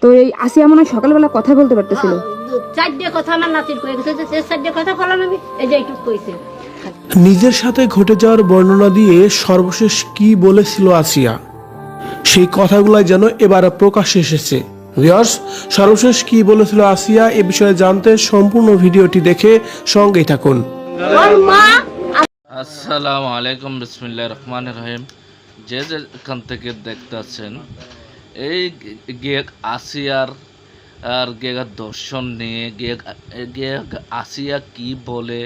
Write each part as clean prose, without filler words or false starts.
তো এই আসিয়া মনে হয় সকালবেলা কথা বলতে পারতেছিল। চারটে কথা আমার নাতির কয়ে গেছে, যে চারটে কথা বললাম আমি, এই যে এইটুক কইছে। নিজের সাথে ঘটে যাওয়ার বর্ণনা দিয়ে সর্বশেষ কি বলেছিল আসিয়া, সেই কথাগুলো যেন এবার প্রকাশ্যে এসেছে। ভিউয়ার্স, সর্বশেষ কি বলেছিল আসিয়া এ বিষয়ে জানতে সম্পূর্ণ ভিডিওটি দেখে সঙ্গেই থাকুন। আসসালামু আলাইকুম, বিসমিল্লাহির রহমানির রহিম। যে যেখান থেকে দেখতেছেন, এই গেগ আসিয়ার আর গেগার দর্শন নিয়ে গেগ আসিয়া কি বলে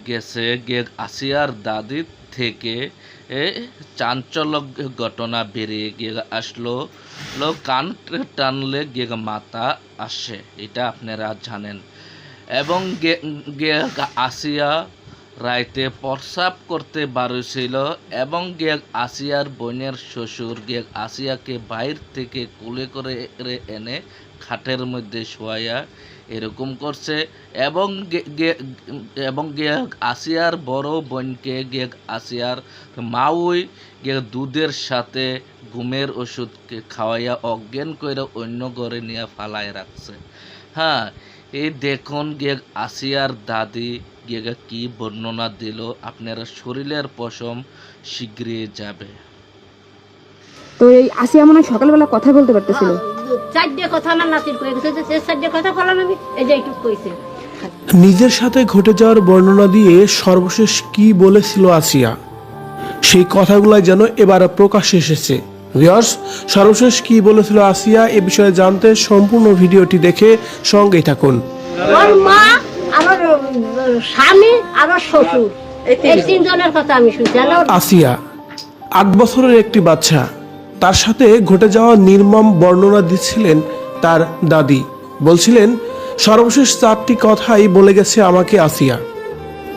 গেছে, গেগ আসিয়ার দাদির থেকে চাঞ্চল্যক ঘটনা বেরিয়ে গিয়ে আসলো। কান টানলে গেগ মাথা আসে, এটা আপনারা জানেন। এবং গেগ আসিয়া রাইতে প্রস্রাব করতে বারুছিল এবং গেগ আসিয়ার বোনের শ্বশুর গেগ আসিয়াকে বাইর থেকে কোলে করে এনে খাটের মধ্যে শোয়াইয়া এরকম করছে। এবং গেগ আসিয়ার বড় বোনকে গেগ আসিয়ার মাউই গেগ দুধের সাথে ঘুমের ওষুধকে খাওয়াইয়া অজ্ঞান করে অন্য ঘরে নিয়ে ফালায় রাখছে। হ্যাঁ, এই দেখুন গেগ আসিয়ার দাদি গেগা কি বর্ণনা দিল, আপনারা শরীরের পশম শীঘ্রই যাবে। তো এই আসিয়া মনে হয় সকালবেলা কথা বলতে পারতেছিল। চারটে কথা আমার নাতির কয়ে গেছে, যে চারটে কথা বললাম আমি, এই যে এইটুক কইছে। নিজের সাথে ঘটে যাওয়ার বর্ণনা দিয়ে সর্বশেষ কি বলেছিল আসিয়া, সেই কথাগুলো যেন এবার প্রকাশ্যে এসেছে। ভিউয়ার্স, সর্বশেষ কি বলেছিল আসিয়া এ বিষয়ে জানতে সম্পূর্ণ ভিডিওটি দেখে সঙ্গেই থাকুন। ওর মা, আমার স্বামী, আমার শ্বশুর, এই তিনজনের কথা আমি শুনছি। আসিয়া 8 বছরের একটি বাচ্চা, তার সাথে ঘটে যাওয়া নির্মম বর্ণনা দিচ্ছিলেন তার দাদি। বলছিলেন সর্বশেষ 4টি কথাই বলে গেছে আমাকে আসিয়া,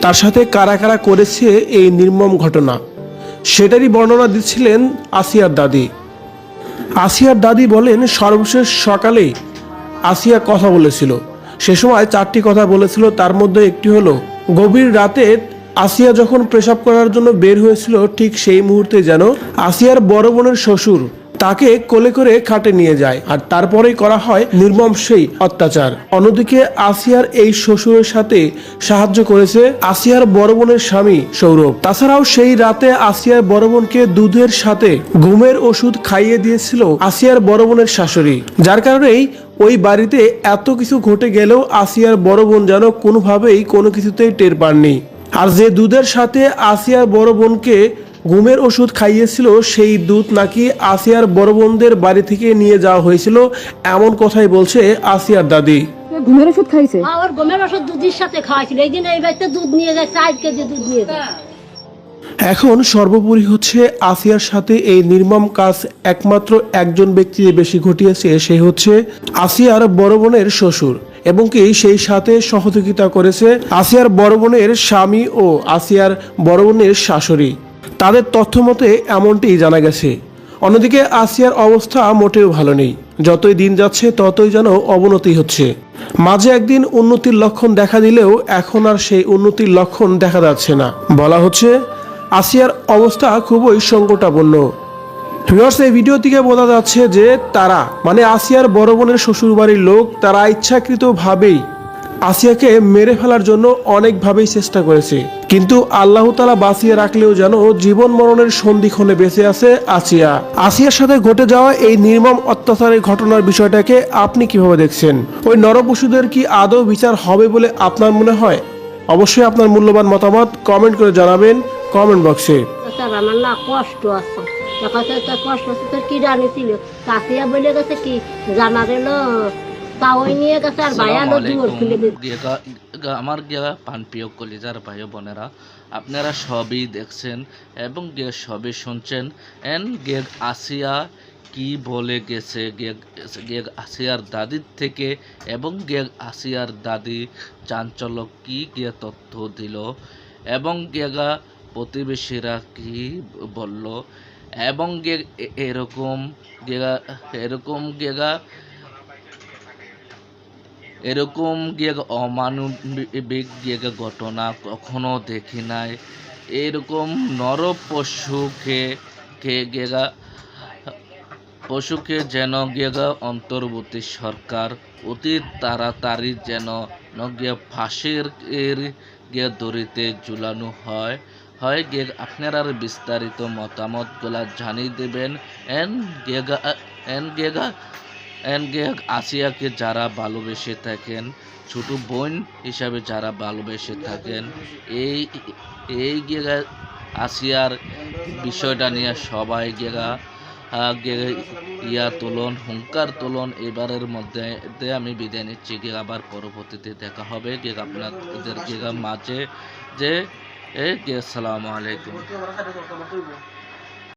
তার সাথে কারা কারা করেছে এই নির্মম ঘটনা সেটারই বর্ণনা দিচ্ছিলেন আসিয়ার দাদি। আসিয়ার দাদি বলেন সর্বশেষ সকালেই আসিয়া কথা বলেছিল, সে সময় 4টি কথা বলেছিল। তার মধ্যে একটি হলো গভীর রাতে আসিয়া যখন পেশাব করার জন্য বের হয়েছিল, ঠিক সেই মুহূর্তে যেন আসিয়ার বড় বোনের শ্বশুর তাকে কোলে করে খাটে নিয়ে যায়, আর তারপরেই করা হয় নির্মম সেই অত্যাচার। অন্যদিকে আসিয়ার এই শ্বশুরের সাথে সাহায্য করেছে আসিয়ার বড় বোনের স্বামী সৌরভ। তাছাড়াও সেই রাতে আসিয়ার বড় বোনকে দুধের সাথে ঘুমের ওষুধ খাইয়ে দিয়েছিল আসিয়ার বড় বোনের শাশুড়ি, যার কারণেই ওই বাড়িতে এত কিছু ঘটে গেলেও আসিয়ার বড় বোন যেন কোনোভাবেই কোনো কিছুতেই টের পাননি। আর যে দুধের সাথে আসিয়ার বড় বোনকে ঘুমের ওষুধ খাইয়েছিল, সেই দুধ নাকি আসিয়ার বড় বোনদের বাড়ি থেকে নিয়ে যাওয়া হয়েছিল, এমন কথাই বলছে আসিয়ার দাদি। ঘুমের ওষুধ খাইছে? ওর ঘুমের ওষুধ দুধের সাথে খাওয়াইছিল। এই দিন এই বাড়িতে দুধ নিয়ে যায়, 4 কেজি দুধ নিয়ে যায়। এখন সর্বোপরি হচ্ছে আসিয়ার সাথে এই নির্মম কাজ একমাত্র একজন ব্যক্তি বেশি ঘটিয়েছে, সে হচ্ছে আসিয়ার বড় বোনের শ্বশুর, এবং কি সেই সাথে সহযোগিতা করেছে আসিয়ার বড় বোনের স্বামী ও আসিয়ার বড় বোনের শাশুড়ি। তাদের তথ্য মতে এমনটি জানা গেছে। অন্যদিকে আসিয়ার অবস্থা মোটেও ভালো নেই, যতই দিন যাচ্ছে ততই যেন অবনতি হচ্ছে। মাঝে একদিন উন্নতির লক্ষণ দেখা দিলেও এখন আর সেই উন্নতির লক্ষণ দেখা যাচ্ছে না। বলা হচ্ছে আসিয়ার অবস্থা খুবই সংকটাপন্ন। ভিউয়ার্স, এই ভিডিও থেকে বোঝা যাচ্ছে যে তারা মানে আসিয়ার বড় বোনের শ্বশুর বাড়ির লোক, তারা ইচ্ছাকৃতভাবেই আসিয়াকে মেরে ফেলার জন্য অনেকভাবেই চেষ্টা করেছে, কিন্তু আল্লাহ তাআলা বাঁচিয়ে রাখলেও যেন জীবন মরণের সন্ধিক্ষণে বেঁচে আছে আসিয়া। আসিয়ার সাথে ঘটে যাওয়া এই নির্মম অত্যাচারের ঘটনার বিষয়টাকে আপনি কিভাবে দেখছেন? ওই নরপশুদের কি আদৌ বিচার হবে বলে আপনার মনে হয়? অবশ্যই আপনার মূল্যবান মতামত কমেন্ট করে জানাবেন কমেন্ট বক্সে। আমার না কষ্ট আছে, কষ্ট আছে। তোর কি জানিছিল? কাছিয়া বলে গেছে কি জানা গেল, তাওই নিয়ে গেছে আর ভাইয়ালো দুয়ার খুলে দিচ্ছে। আমার গিয়া পানপ্রিয় কলিজার ভাই বোনেরা, আপনারা সবই দেখছেন এবং সবই শুনছেন। গেগ আসিয়া কি বলে গেছে গেগ আসিয়ার দাদির থেকে, এবং গেগ আসিয়ার দাদি চাঞ্চল্য কি গিয়ে তথ্য দিল, এবং গেগা প্রতিবেশীরা কি বলল, এবং এরকম গেগ অমানবিক ঘটনা কখনো দেখি নাই। এরকম নরপশুকে গেগা পশুকে যেন গিয়া অন্তর্বর্তী সরকার অতি তাড়াতাড়ি যেন গিয়া ফাঁসির গিয়া দড়িতে ঝুলানো হয় গিয়ে আপনারা বিস্তারিত মতামতগুলা জানিয়ে দেবেন। এন গিয়া আসিয়াকে যারা ভালোবেসে থাকেন, ছোট বোন হিসাবে যারা ভালোবেসে থাকেন, এই গিয়া আসিয়ার বিষয়টা নিয়ে সবাই গিয়া তুলন হুঙ্কার তুলন। এবারের মধ্যে আমি বিদায় নিচ্ছি, গিয়ে আবার পরবর্তীতে দেখা হবে গিয়ে আপনাদের গিয়ে মাঝে যে আসসালামু আলাইকুম।